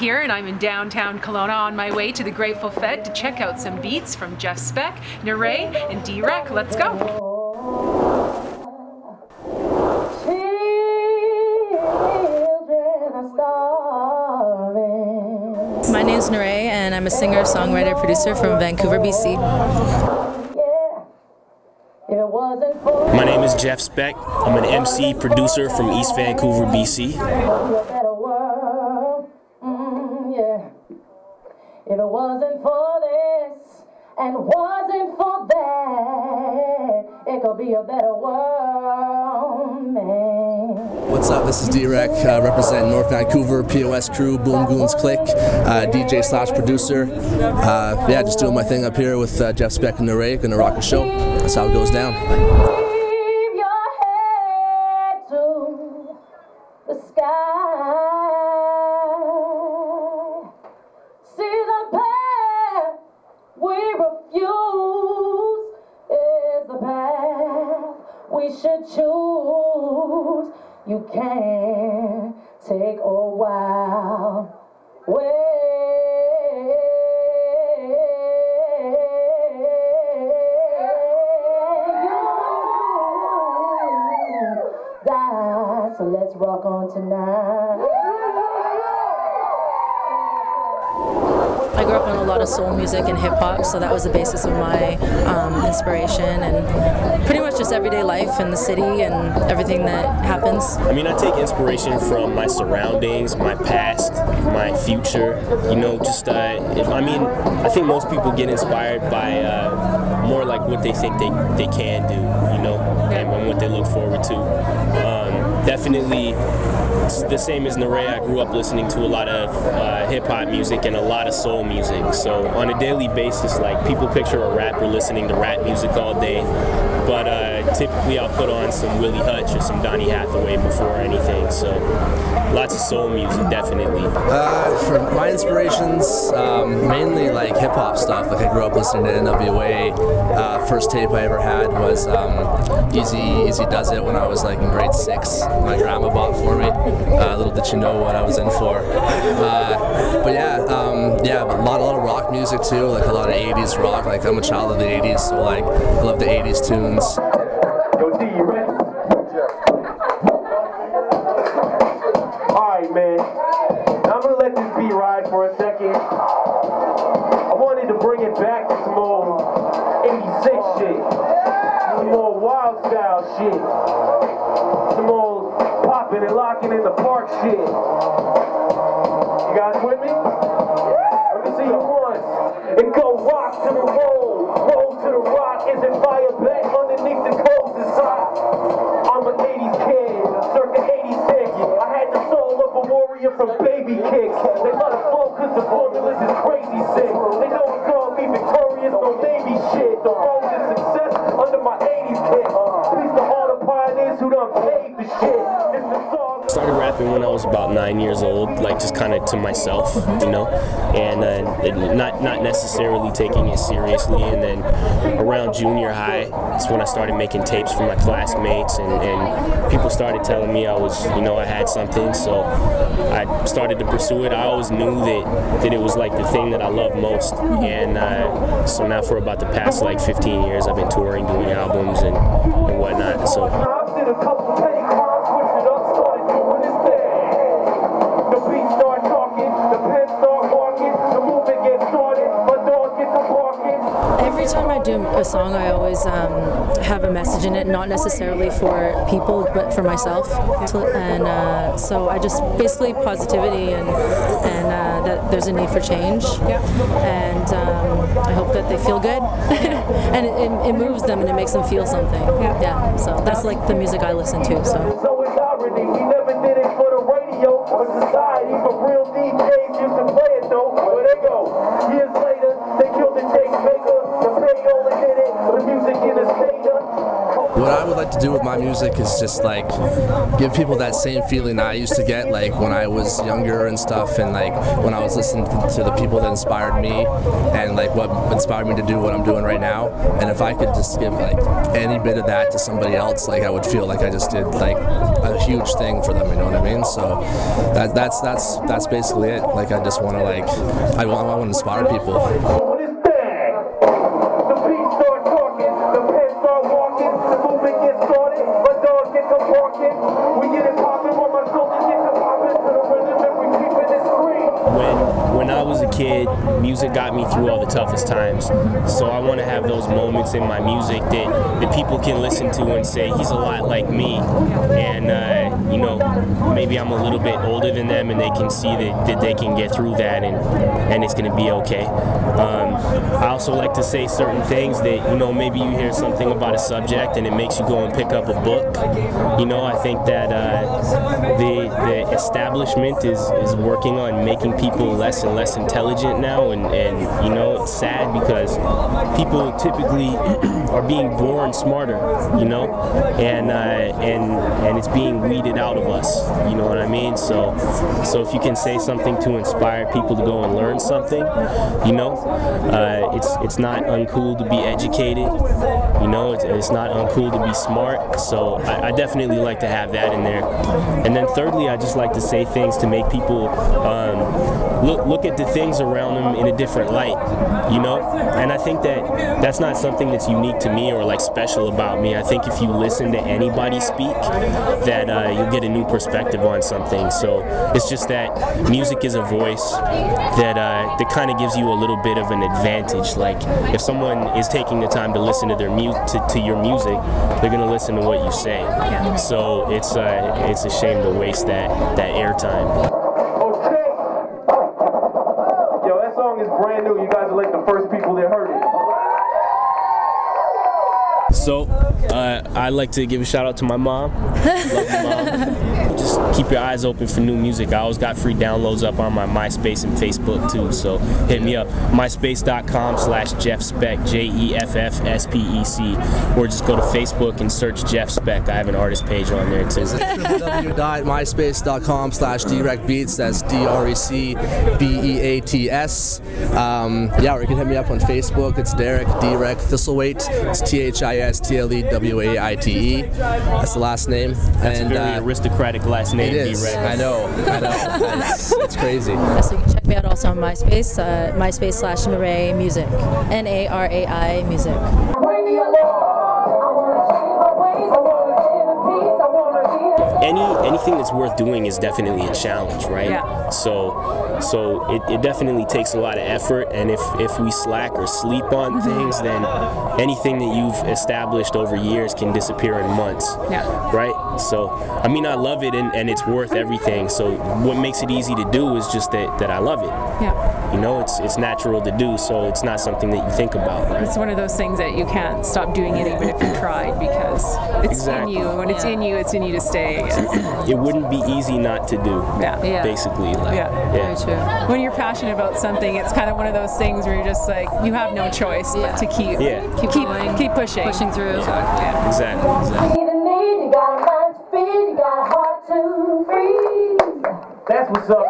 here, and I'm in downtown Kelowna on my way to the Grateful Fed to check out some beats from Jeff Speck, Neray, and D-Rec. Let's go! My name is Neray, and I'm a singer, songwriter, producer from Vancouver, BC. My name is Jeff Speck. I'm an MC producer from East Vancouver, BC. If it wasn't for this and wasn't for that, it could be a better world, man. What's up? This is D-Rec, representing North Vancouver, POS crew, Boom Goons Click, DJ / producer. Yeah, just doing my thing up here with Jeff Speck and Neray. Gonna rock a show. That's how it goes down. Keep your head to the sky. See the path we refuse is the path we should choose. You can't take a wild way. So let's rock on tonight. I grew up on a lot of soul music and hip-hop, so that was the basis of my inspiration, and pretty much just everyday life in the city and everything that happens. I mean, I take inspiration from my surroundings, my past, my future, you know, just, I think most people get inspired by more like what they think they can do, you know, and what they look forward to. Definitely the same as Neray. I grew up listening to a lot of hip-hop music and a lot of soul music. So on a daily basis, like, people picture a rapper listening to rap music all day, but typically I'll put on some Willie Hutch or some Donny Hathaway before anything. So lots of soul music, definitely. For my inspirations, mainly like hip-hop stuff. Like, I grew up listening to NWA. First tape I ever had was Easy Does It when I was like in grade 6. My grandma bought for me. Little did you know what I was in for. But yeah, a lot of rock music too, like a lot of 80s rock. Like, I'm a child of the 80s, so like I love the 80s tunes. Yo, D, you ready? Alright, man. Now I'm gonna let this beat ride for a second. I wanted to bring it back to some old 86 shit. Some more wild style shit. Some old popping and locking in the park shit. You guys with me? Let me see you once. And go rock to the roll to the rock. Isn't fire back underneath the clothes inside. I'm an 80s kid, circa 86. I had the soul of a warrior from baby kicks. They let it flow cause the formulas is crazy sick. They know it called me victorious, no baby shit. The road to success under my 80s kit. Peace to all the pioneers who done paved the shit. It's the song. Started rapping when I was about 9 years old, like just kind of to myself, you know, and not necessarily taking it seriously. And then around junior high, that's when I started making tapes for my classmates, and people started telling me I was, you know, I had something. So I started to pursue it. I always knew that it was like the thing that I love most, and so now for about the past like 15 years, I've been touring, doing albums and whatnot. So. Every time I do a song, I always have a message in it, not necessarily for people, but for myself. And so I just basically positivity and that there's a need for change. And I hope that they feel good, and it moves them and it makes them feel something. Yeah. So that's like the music I listen to. So it's irony. We never did it for the radio or society, but real DJs used to play it though. Where they go? Years later, they killed the tape maker. The payola did it. The music in the state. What I would like to do with my music is just like give people that same feeling I used to get like when I was younger and stuff, and like when I was listening to the people that inspired me and like what inspired me to do what I'm doing right now. And if I could just give like any bit of that to somebody else, like I would feel like I just did like a huge thing for them, you know what I mean? So that's basically it. Like I just want to like I want to inspire people. When I was a kid, music got me through all the toughest times. So I want to have those moments in my music that people can listen to and say, he's a lot like me. And, you know, maybe I'm a little bit older than them and they can see that they can get through that and it's going to be okay. I also like to say certain things that, you know, maybe you hear something about a subject and it makes you go and pick up a book. You know, I think that the establishment is working on making people less and less intelligent now, and you know, it's sad because people typically are being born smarter, you know, and it's being weeded out of us, you know what I mean? So if you can say something to inspire people to go and learn something, you know, it's not uncool to be educated, you know, it's not uncool to be smart. So I definitely like to have that in there. And then thirdly, I just like to say things to make people look at the things around them in a different light, you know? And I think that that's not something that's unique to me or like special about me. I think if you listen to anybody speak, that you'll get a new perspective on something. So it's just that music is a voice that kind of gives you a little bit of an advantage. Like if someone is taking the time to listen to their to your music, they're gonna listen to what you say. Yeah. So it's a shame to waste that airtime. Is brand new. You guys are like the first people that heard it. So, I'd like to give a shout out to my mom. Love you, Mom. Just keep your eyes open for new music. I always got free downloads up on my MySpace and Facebook too, so hit me up. myspace.com/JeffSpec, JEFFSPEC, or just go to Facebook and search Jeff Spec. I have an artist page on there too. www.myspace.com/DrecBeats, that's DRECBEATS. Yeah, or you can hit me up on Facebook. It's Derek D-Rec Thistlewait. It's THISTLEWAITE. That's the last name. That's a very aristocratic last name. It is. I know. It's crazy. So you can check me out also on MySpace, MySpace/Narai Music, NARAI Music. Anything that's worth doing is definitely a challenge, right? Yeah. So it definitely takes a lot of effort, and if we slack or sleep on things, then anything that you've established over years can disappear in months. Yeah. Right? So I mean, I love it, and it's worth everything. So what makes it easy to do is just that I love it. Yeah. You know, it's natural to do, so it's not something that you think about, right? It's one of those things that you can't stop doing it even if you tried, because it's in you. When it's in you to stay, I guess. It wouldn't be easy not to do. Yeah. Basically. Like, Very true. When you're passionate about something, it's kind of one of those things where you're just like, you have no choice but to keep pushing through. Exactly. Yeah. Exactly. You got a mind to feed, you got a heart to free. That's what's up.